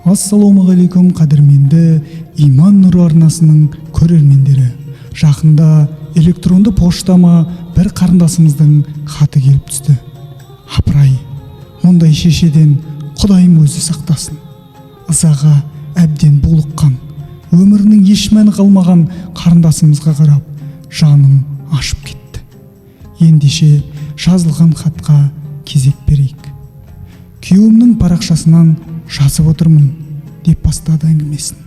Ассалаумағалейкум қадірменді Иман Нұры арнасының көрермендері. Жақында электронды поштама бір қарындасымыздың хаты келіп түсті. Апырай, мұндай шешеден Құдайым өзі сақтасын. Ызаға әбден булыққан, өмірінің еш мәні қалмаған қарындасымызға қарап, жаным ашып кетті. Ендеше жазылған хатқа кезек берейік. Күйеуімнің парақшасынан жазып отырмын деп бастады әңгімесін.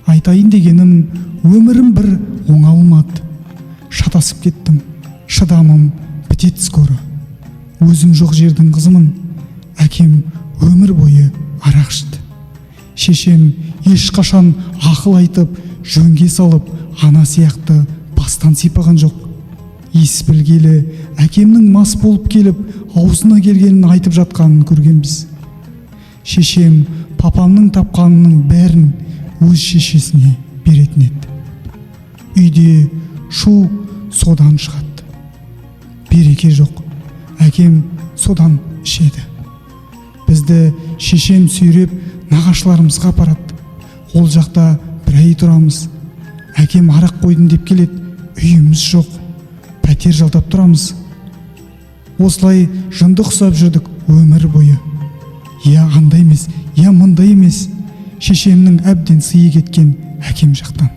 Айтайын дегенім, өмірім бір оңалмады. Шатасып кеттім, шыдамым бітет скоро. Өзім жоқ жердің қызымын. Әкем өмір бойы арақ ішті. Шешем ешқашан ақыл айтып, жөнге салып, ана сияқты бастан сипаған жоқ. Ес білгелі әкемнің мас болып келіп, аузына келгенін айтып жатқанын көргенбіз. Шешем папамның тапқанының бәрін өз шешесіне беретін еді. Үйде шу содан шығады. Береке жоқ. Әкем содан ішеді. Бізді шешем сүйреп нағашыларымызға апарады. Ол жақта бір ай тұрамыз. Әкем арақ қойдым деп келеді. Үйіміз жоқ. Пәтер жалдап тұрамыз. Осылай жынды құсап жүрдік өмір бойы. Я андай емес, я мындай емес. Шешемнің әбден сыйы кеткен әкем жақтан.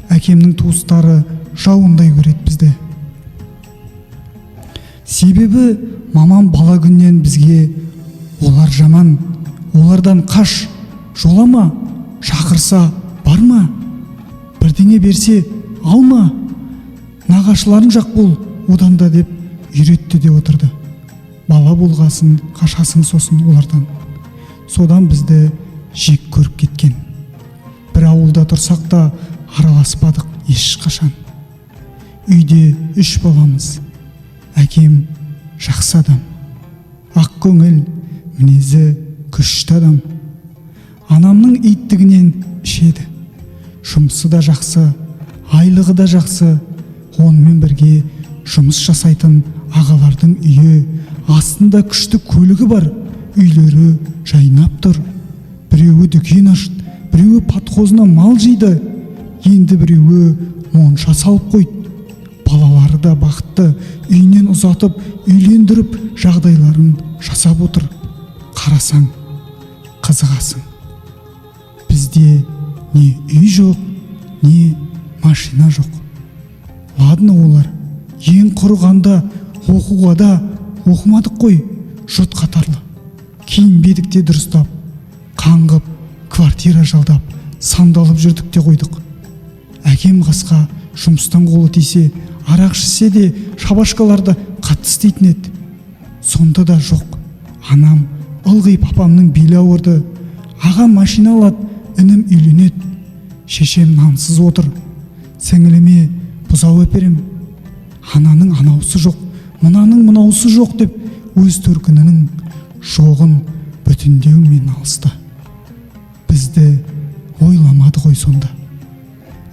Әкемнің туыстары жауындай көреді бізді. Себебі мамам бала күннен бізге олар жаман, олардан қаш, жолама, шақырса барма, бірдеңе берсе алма, нағашыларың жақ бол, одан да деп үйретті де отырды. Бала болғасын, қашасын сосын олардан. Содан бізді жек көріп кеткен. Бір ауылда тұрсақ та араласпадық ешқашан. Үйде 3 баламыз. Әкем жақсы адам. Ақ көңіл, мінезі күшті адам. Анамның иттігінен ішеді. Жұмысы да жақсы, айлығы да жақсы. Онымен бірге жұмыс жасайтын ағалардың үйі, астында күшті көлігі бар, үйлері жайнап тұр. Біреуі дүкен ашты, біреуі подхозына мал жиды, енді біреуі монша салып қойды. Балалары да бақытты, үйінен ұзатып, үйлендіріп, жағдайларын жасап отыр. Қарасаң, қызығасың. Бізде не үй жоқ, не машина жоқ. Ладно, олар ең құрығанда оқуға да оқымадық қой, жұт қатарлы. Киінбедік те дұрыстап, қаңғып, квартира жалдап, сандалып жүрдік те қойдық. Әкем қасқа жұмыстан қолы тисе, арақ ішсе де шабашкаларды қатты істейтін еді. Сонда да жоқ. Анам ылғи папамның белі ауырды. Ағам машина алады, інім үйленеді. Шешем нансыз отыр. Сіңіліме бұзау әперем. Ананың анаусы жоқ, мынаның мынаусы жоқ деп өз төркінінің жоғын бүтіндеумен алысты. Бізді ойламады ғой сонда.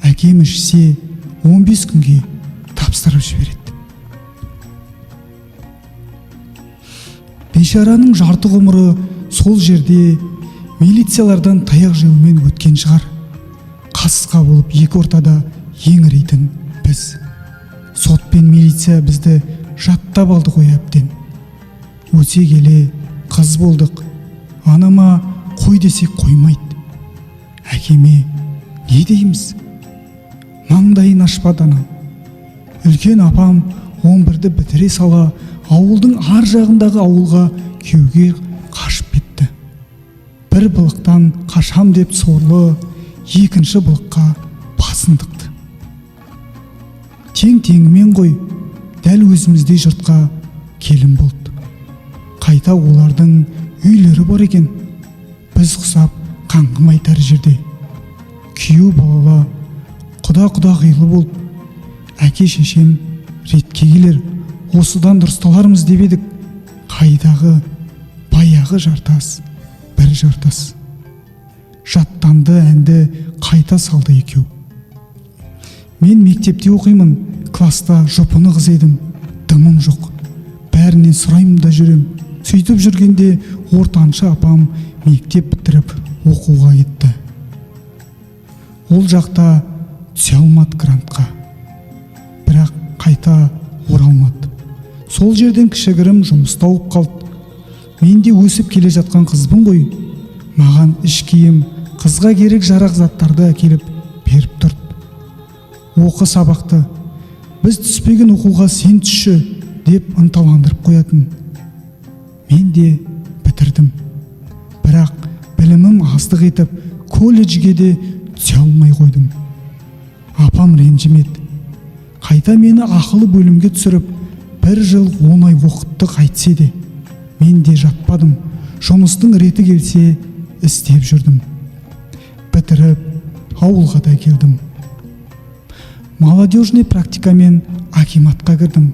Әкем ішсе 15 күнге тапсырып жібереді. Бейшараның жарты ғұмыры сол жерде милициялардан таяқ жеумен өткен шығар. Қасқа болып екі ортада еңірейтін біз. Сот пен милиция бізді жаттап алды ғой әбден. Өте келе қыз болдық. Анама қой десек қоймайды. Әкеме не дейміз? Маңдайын ашпады анам. Үлкен апам 11-ді бітіре сала ауылдың ар жағындағы ауылға күйеуге қашып кетті. Бір былықтан қашам деп сорлы, екінші былыққа басын тықты. Тең-теңімен ғой, дәл өзіміздей жұртқа келін болды. Қайта олардың үйлері бар екен. Біз құсап қаңғымай тар жерде. Күйеу балала, құда ғилы болып, әке шешем ретке келер, осыдан дұрысталармыз деп едік. Қайдағы баяғы жартас, бір жартас. Жаттанды әнді қайта салды екеу. Мен мектепте оқимын, класста жұпыны қыз едім. Дымым жоқ. Бәрінен сұраймын да жүрем. Сөйтіп жүргенде ортаншы апам мектеп бітіріп оқуға кетті. Ол жақта түсе алмады грантқа, бірақ қайта оралмады. Сол жерден кішігірім жұмыс тауып қалды. Мен де өсіп келе жатқан қызбын ғой. Маған іш киім, қызға керек жарақ заттарды әкеліп беріп тұрды. Оқы сабақты, біз түспеген оқуға сен түсші деп ынталандырып қоятын. Мен де бітірдім. Бірақ білімім аздық етіп, колледжге де түсе алмай қойдым. Апам ренжімеді. Қайта мені ақылы бөлімге түсіріп, 1 жыл 10 ай оқытты қайтсе де. Мен де жатпадым. Жұмыстың реті келсе, істеп жүрдім. Бітіріп, ауылға да келдім. Молодежный практикамен акиматқа кірдім.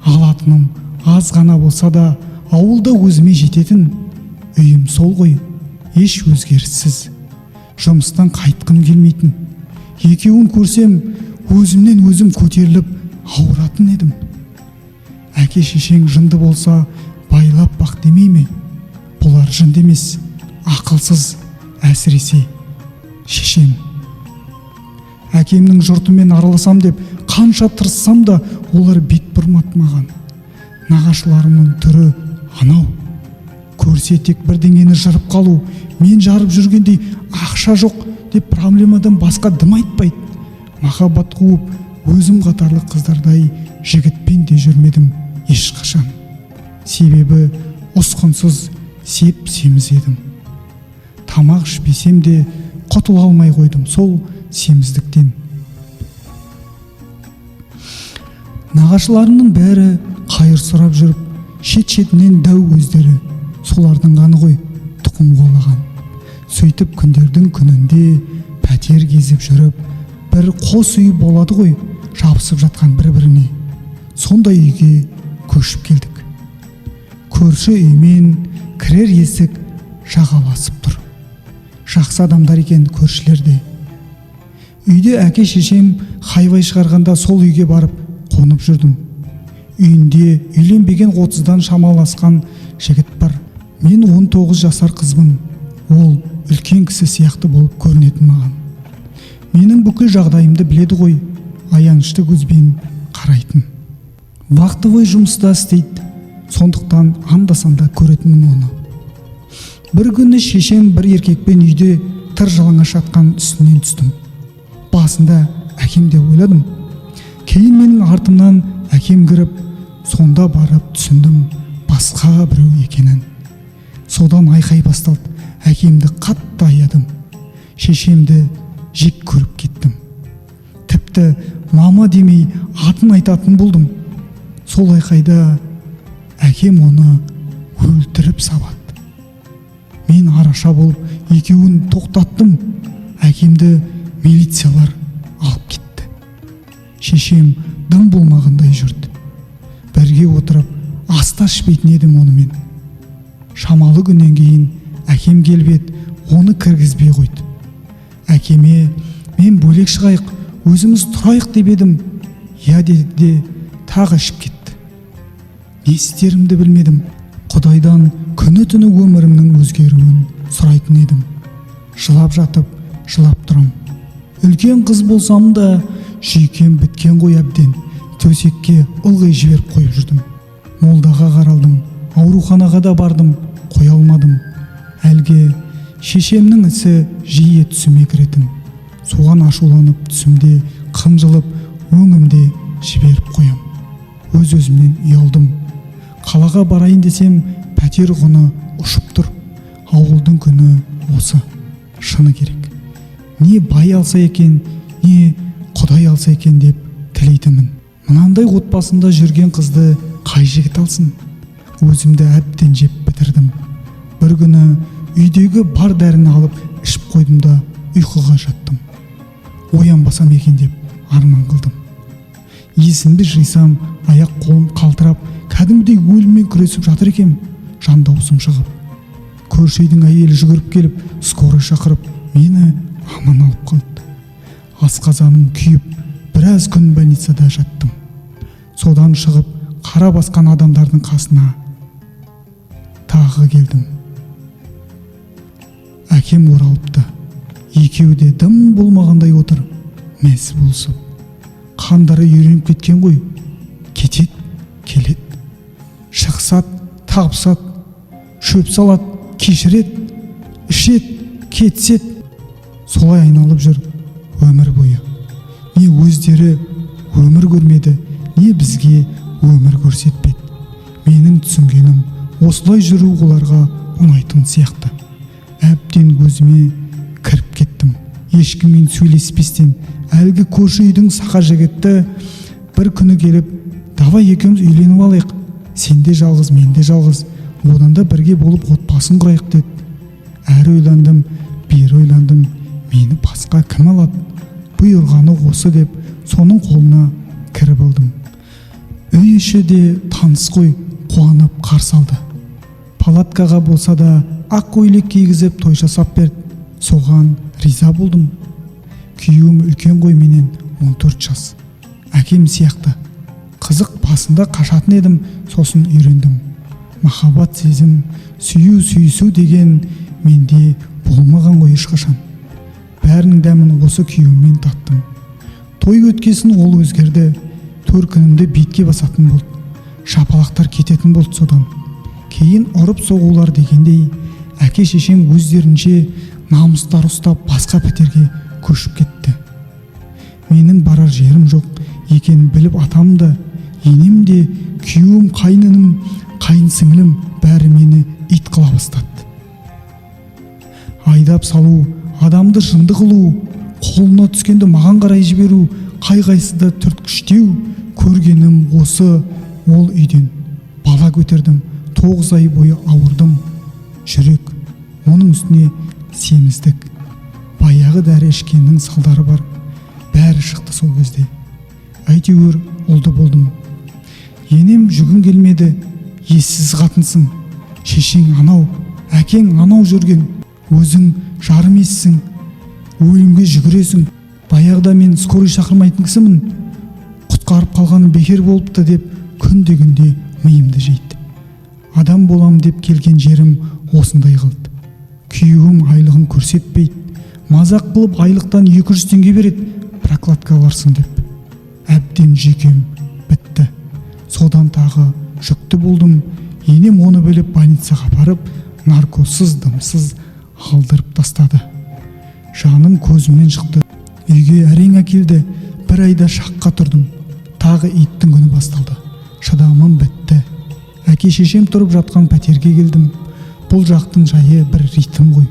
Алатыным аз ғана болса да, ауылда өзіме жететін. Үйім сол ғой, еш өзгеріссіз. Жұмыстан қайтқым келмейтін. Екеуін көрсем, өзімнен өзім көтеріліп ауыратын едім. Әке шешең жынды болса, байлап бақ демей ме? Бұлар жынды емес, ақылсыз, әсіресе шешем. Әкемнің жұртымен араласам деп қанша тырыссам да, олар бет бұрмады маған. Нағашыларымның түрі анау. Көрсе тек бірдеңені жырып қалу, мен жарып жүргендей ақша жоқ деп проблемадан басқа дым айтпайды. Махаббат қуып, өзім қатарлы қыздардай жігітпен де жүрмедім ешқашан. Себебі ұсқынсыз сеп-семіз едім. Тамақ ішпесем де құтыла алмай қойдым сол семіздіктен. Нағашыларымның бәрі қайыр сұрап жүріп, шет-шетінен дәу өздері. Солардың ғаны ғой тұқым қуалаған. Сөйтіп күндердің күнінде пәтер кезіп жүріп, бір қос үй болады ғой, жабысып жатқан бір-біріне. Сондай үйге көшіп келдік. Көрші үймен кірер есік жағаласып тұр. Жақсы адамдар екен көршілерде. Үйде әке шешем хайвай шығарғанда сол үйге барып қонып жүрдім. Үйінде үйленбеген 30-дан шамаласқан жігіт бар. Мен 19 жасар қызбын. Ол үлкен кісі сияқты болып көрінетін маған. Менің бүкіл жағдайымды біледі ғой, аянышты көзбен қарайтын. Вақтовой жұмыста істейді, сондықтан анда-санда көретінмін оны. Бір күні шешем бір еркекпен үйде тыр жалаңаш жатқан үстінен түстім. Басында әкем де ойладым. Кейін менің артымнан әкем кіріп, сонда барып түсіндім басқа біреу екенін. Содан айқай басталды. Әкемді қатты аядым. Шешемді жек көріп кеттім. Тіпті мама демей атын айтатын болдым. Сол айқайда әкем оны өлтіріп сабады. Мен араша болып екеуін тоқтаттым. Әкемді милициялар алып кетті. Шешем дым болмағандай жүрді. Бірге отырып аста ішпейтін едім онымен. Шамалы күннен кейін әкем келіп еді, оны кіргізбей қойды. Әкеме мен бөлек шығайық, өзіміз тұрайық деп едім. Я деді де тағы ішіп кетті. Не істерімді білмедім. Құдайдан күні-түні өмірімнің өзгеруін сұрайтын едім. Жылап жатып, жылап тұрам. Үлкен қыз болсам да, жүйкем біткен ғой әбден. Төсекке ылғи жіберіп қойып жүрдім. Молдаға қаралдым, ауруханаға да бардым, қоя алмадым. Әлге шешемнің ісі жиі түсіме кіретін. Соған ашуланып түсімде қынжылып, өңімде жіберіп қоям. Өз-өзімнен ұялдым. Қалаға барайын десем, пәтер құны ұшып тұр. Ауылдың күні осы, шыны керек. Не бай алса екен, не Құдай алса екен деп тілейтімін. Мынандай отбасында жүрген қызды қай жігіт алсын? Өзімді әбден жеп бітірдім. Бір күні үйдегі бар дәріні алып ішіп қойдым да ұйқыға жаттым. Оянбасам екен деп арман қылдым. Есімді жисам, аяқ қолым қалтырап, кәдімгідей өліммен күресіп жатыр екем, жан даусым шығып. Көрші үйдің әйелі жүгіріп келіп, скорый шақырып, мені аман алып қалды. Асқазаным күйіп, біраз күн больницада жаттым. Содан шығып, қара басқан адамдардың қасына тағы келдім. әкем оралыпты. Екеуі де дым болмағандай отыр, мәз болысып. Қандары үйреніп кеткен ғой. Кетет, келет. Шықсат, тапсат, шөп салат, кешірет, ішет, кетсет. Солай айналып жүр өмір бойы. Не өздері өмір көрмеді, не бізге өмір көрсетпеді. Менің түсінгенім, осылай жүру оларға ұнайтын сияқты. Әбден көзіме кіріп кеттім. Ешкіммен сөйлеспестен әлгі көрші үйдің сақа жігіті бір күні келіп, давай екеуміз үйленіп алайық. Сен де жалғыз, мен де жалғыз. Одан да бірге болып отбасын құрайық деді. Әрі ойландым, бері ойландым. Мені басқа кім алады? Бұйырғаны осы деп, соның қолына кіріп алдым. Үй іші де таныс қой, қуанып қарсы алды. Палаткаға болса да ақ көйлек кигізіп той жасап берді. Соған риза болдым. Күйеуім үлкен ғой менен 14 жас. Әкем сияқты. Қызық басында қашатын едім, сосын үйрендім. Махаббат сезім, сүйісу деген менде болмаған ғой ешқашан. Бәрінің дәмін осы күйеуіммен таттым. Той өткесін ол өзгерді. Төркінімді бетке басатын болды. Шапалақтар кететін болды содан. Кейін ұрып соғулар дегендей, әке шешем өздерінше намыстар ұстап басқа пәтерге көшіп кетті. Менің барар жерім жоқ екенін біліп атам да, енем де, күйеуім, қайныным, қайынсіңлім бәрі мені ит қыла бастады. Айдап салу, адамды жынды қылу, қолына түскенді маған қарай жіберу, қай-қайсыда түрткіштеу, көргенім осы. Ол үйден бала көтердім, 9 ай бойы ауырдым. Жүрек, оның үстіне семіздік, баяғы дәрі ішкеннің салдары бар. Бәрі шықты сол кезде. Әйтеуір ұлды болдым. Енем жүгін келмеді, ессіз қатынсың. Шешең анау, әкең анау жүрген. Өзің жарым ессің, өлімге жүгіресің. Баяғыда мен скорый шақырмайтын кісімін. Құтқарып қалғаны бекер болыпты деп күнде миымды жейді. Адам болам деп келген жерім осындай қылды. Күйеуім айлығын көрсетпейді. Мазақ қылып айлықтан 200 теңге береді, прокладқа барсың деп. Әбден жүйкем бітті. Содан тағы жүкті болдым. Енем оны біліп больницаға барып, наркозсыз дымсыз алдырып тастады. Жаным көзімнен шықты. Үйге әрең әкелді. Бір айда шаққа тұрдым. Тағы иттің күні басталды. Шыдамым бітті. Әке шешем тұрып жатқан пәтерге келдім. Бұл жақтың жайы бір ритм ғой.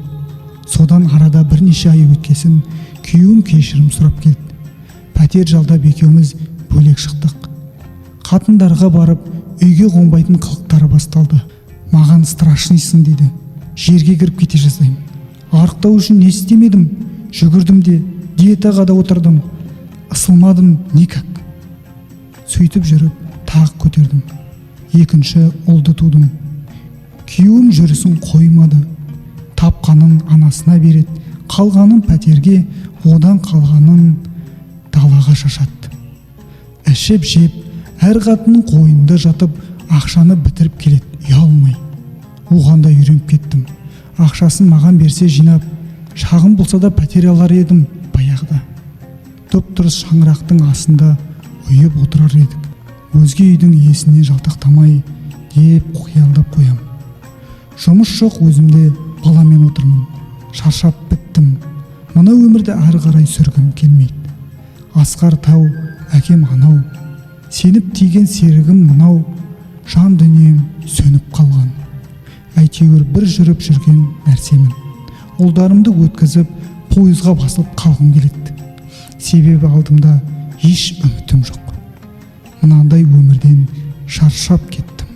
Содан арада бірнеше ай өткесін күйеуім кешірім сұрап келді. Пәтер жалдап екеуміз бөлек шықтық. Қатындарға барып үйге қонбайтын қылықтары басталды. Маған страшныйсың дейді. Жерге кіріп кете жаздаймын. Арықтау үшін не істемедім? Жүгірдім де, диетаға да отырдым. Isылмадым никак. Сөйтіп жүріп тағы көтердім. Екінші ұлды тудым. Күйеуім жүрісін қоймады. Тапқанын анасына береді, қалғанын пәтерге, одан қалғанын далаға шашады. Ішіп жеп, әр қатынның қойнында жатып, ақшаны бітіріп келеді, ұялмай. Оған да үйреніп кеттім. Ақшасын маған берсе жинап, шағын болса да пәтер алар едім баяғыда. Дұп-дұрыс шаңырақтың астында ұйып отырар едік. Өзге үйдің иесіне жалтақтамай деп қиялдап қоям. Жұмыс жоқ, өзімде баламен отырмын. Шаршап біттім. Мына өмірді әрі қарай сүргім келмейді. Асқар тау, әкем анау. Сеніп тиген серігім мынау. Жан дүнием сөніп қалған. Әйтеуір бір жүріп жүрген нәрсемін. Ұлдарымды өткізіп, пойызға басылып қалғым келеді. Себебі алдымда еш үмітім жоқ. Мынандай өмірден шаршап кеттім.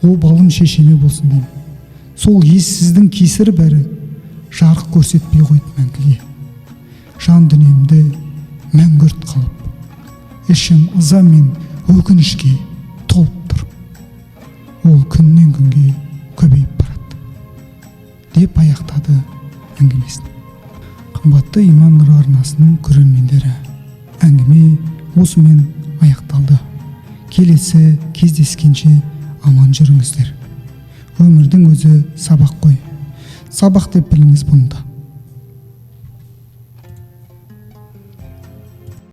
О балым шешеме болсын деймін. Сол ессіздің кесірі бәрі жарық көрсетпей қойды мәңгіге. Жан дүниемді мәңгүрт қалып, ішім ыза мен өкінішке толып тұр. Ол күннен күнге көбейіп барады деп аяқтады әңгімесін. Қымбатты Иман Нұры арнасының көрермендері, әңгіме осымен аяқталды. Келесі кездескенше аман жүріңіздер. Өмірдің өзі сабақ қой. сабақ деп біліңіз бұны да.